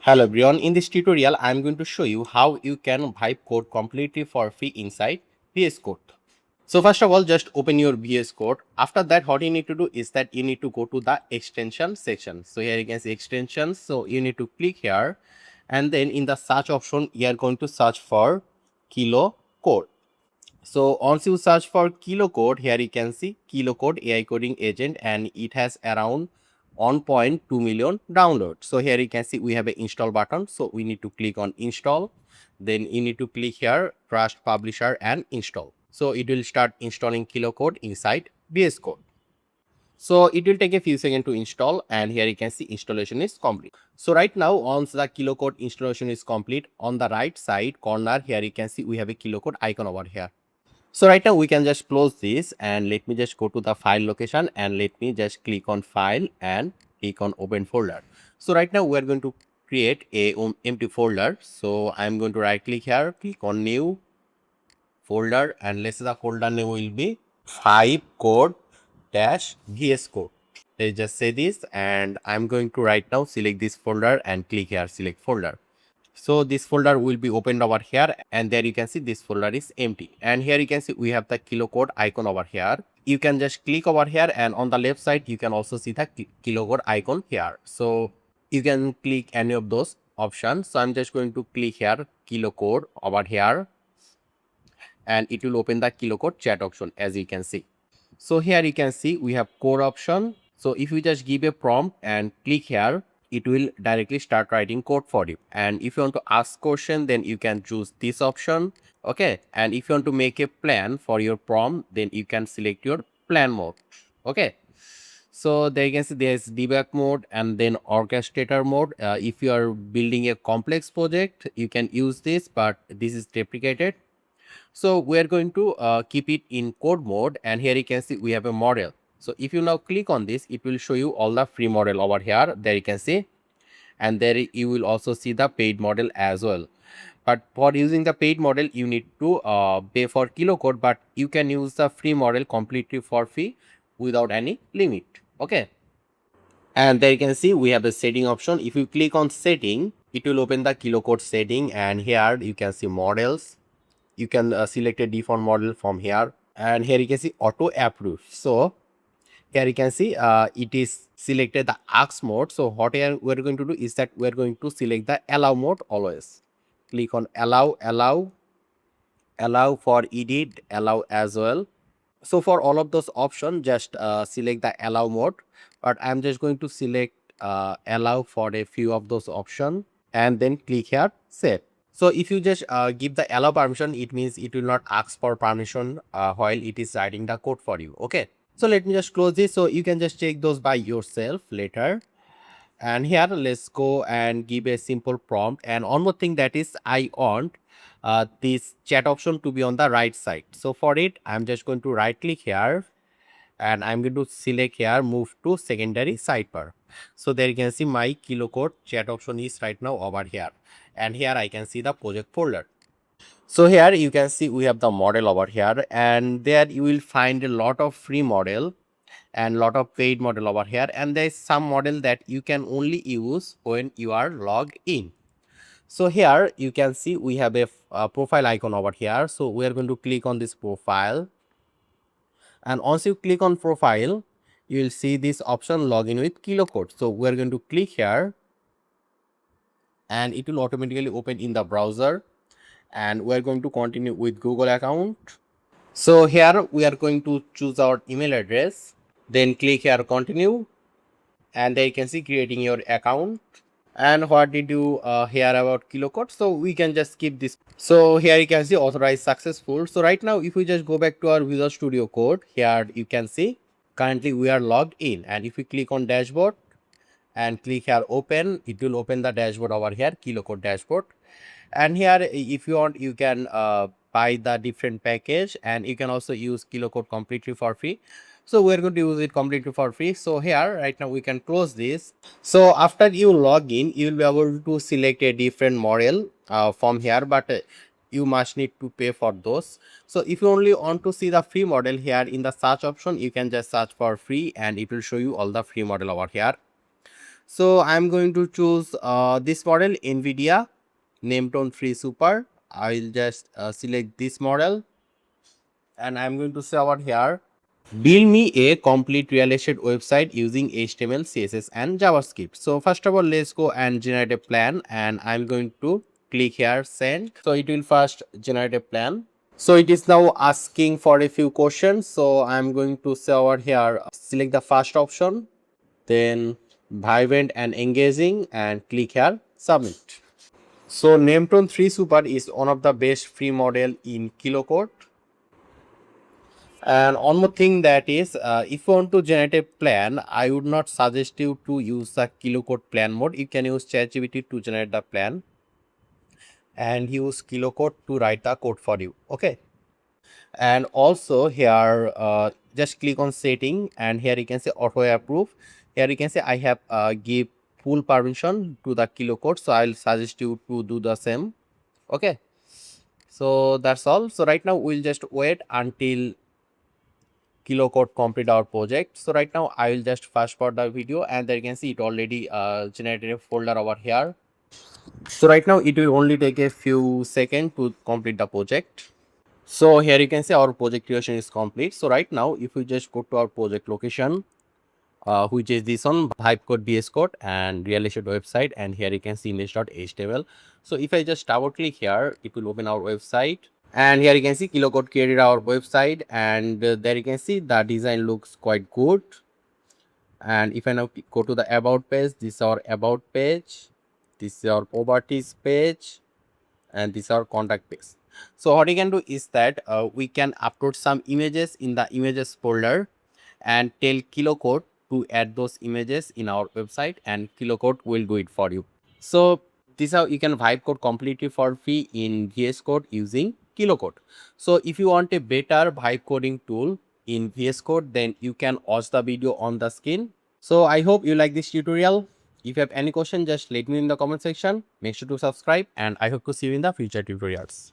Hello everyone, in this tutorial I am going to show you how you can wipe code completely for free inside VS Code. So first of all, just open your VS Code. After that, what you need to do is that you need to go to the extension section. So here you can see extensions. So you need to click here, and then in the search option you are going to search for kilo code. So once you search for kilo code, here you can see kilo code AI coding agent, and it has around 1.2 million downloads. So here you can see we have an install button. So we need to click on install. Then you need to click here trust publisher and install. So it will start installing kilo code inside VS Code. So it will take a few seconds to install, and here you can see installation is complete. So right now, once the kilo code installation is complete, on the right side corner here you can see we have a kilo code icon over here. So right now we can just close this, and let me just go to the file location, and let me just click on file and click on open folder. So right now we are going to create a empty folder. So I'm going to right click here, click on new folder, and let's say the folder name will be 5 code dash vs code. Let's just say this, and I'm going to right now select this folder and click here select folder. So this folder will be opened over here, and there you can see this folder is empty, and here you can see we have the kilo code icon over here. You can just click over here, and on the left side you can also see the kilo code icon here. So you can click any of those options. So I'm just going to click here kilo code over here, and it will open the kilo code chat option as you can see. So here you can see we have code option. So if you just give a prompt and click here, it will directly start writing code for you. And if you want to ask question, then you can choose this option. Okay. And if you want to make a plan for your prompt, then you can select your plan mode. Okay. So there you can see there's debug mode and then orchestrator mode. If you are building a complex project, you can use this, but this is deprecated. So we are going to keep it in code mode, and here you can see we have a model. So if you now click on this, it will show you all the free model over here. There you can see, and there you will also see the paid model as well. But for using the paid model, you need to pay for kilo code, but you can use the free model completely for free without any limit. Okay. And there you can see we have the setting option. If you click on setting, it will open the kilo code setting, and here you can see models. You can select a default model from here, and here you can see auto approve. So here you can see it is selected the ask mode. So what we're going to do is that we're going to select the allow mode always. Click on allow for edit, allow as well. So for all of those options, just select the allow mode, but I'm just going to select allow for a few of those options, and then click here set. So if you just give the allow permission, it means it will not ask for permission while it is writing the code for you. Okay. So let me just close this. So you can just check those by yourself later. And here let's go and give a simple prompt. And one more thing, that is I want this chat option to be on the right side. So for it, I'm just going to right click here, and I'm going to select here move to secondary sidebar. So there you can see my kilo code chat option is right now over here, and here I can see the project folder. So here you can see we have the model over here, and there you will find a lot of free model and lot of paid model over here, and there is some model that you can only use when you are logged in. So here you can see we have a profile icon over here. So we are going to click on this profile, and once you click on profile, you will see this option login with kilo code. So we are going to click here, and it will automatically open in the browser, and we are going to continue with Google account. So here we are going to choose our email address, then click here continue, and there you can see creating your account. And what did you hear about kilo code? So we can just skip this. So here you can see authorized successful. So right now if we just go back to our Visual Studio Code, here you can see currently we are logged in, and if we click on dashboard and click here open, it will open the dashboard over here, kilo code dashboard. And here if you want, you can buy the different package, and you can also use kilo code completely for free. So we're going to use it completely for free. So here right now we can close this. So after you log in, you will be able to select a different model from here, but you must need to pay for those. So if you only want to see the free model, here in the search option you can just search for free, and it will show you all the free model over here. So I'm going to choose this model, NVIDIA Nametone 3 Super. I'll just select this model, and I'm going to say over here, build me a complete real estate website using HTML, CSS, and JavaScript. So first of all, let's go and generate a plan, and I'm going to click here send. So it will first generate a plan. So it is now asking for a few questions. So I'm going to say over here, select the first option, then vibrant and engaging, and click here submit. So Nametone 3 Super is one of the best free model in kilocode. And one more thing, that is, if you want to generate a plan, I would not suggest you to use the kilocode plan mode. You can use ChatGPT to generate the plan and use kilocode to write the code for you. Okay. And also here, just click on setting, and here you can say auto approve. Here you can say I have give full permission to the kilocode, so I'll suggest you to do the same. Okay. So that's all. So right now we'll just wait until kilocode complete our project. So right now I will just fast forward the video, and there you can see it already generated a folder over here. So right now it will only take a few seconds to complete the project. So here you can see our project creation is complete. So right now if we just go to our project location, which is this one, vscode, vscode, and real estate website, and here you can see index.html. So if I just double click here, it will open our website, and here you can see kilocode created our website, and there you can see the design looks quite good. And if I now go to the about page, this is our about page, this is our properties page, and this is our contact page. So what you can do is that we can upload some images in the images folder and tell kilocode to add those images in our website, and kilocode will do it for you. So this is how you can vibe code completely for free in VS Code using kilocode. So if you want a better vibe coding tool in VS Code, then you can watch the video on the screen. So I hope you like this tutorial. If you have any question, just let me in the comment section. Make sure to subscribe, and I hope to see you in the future tutorials.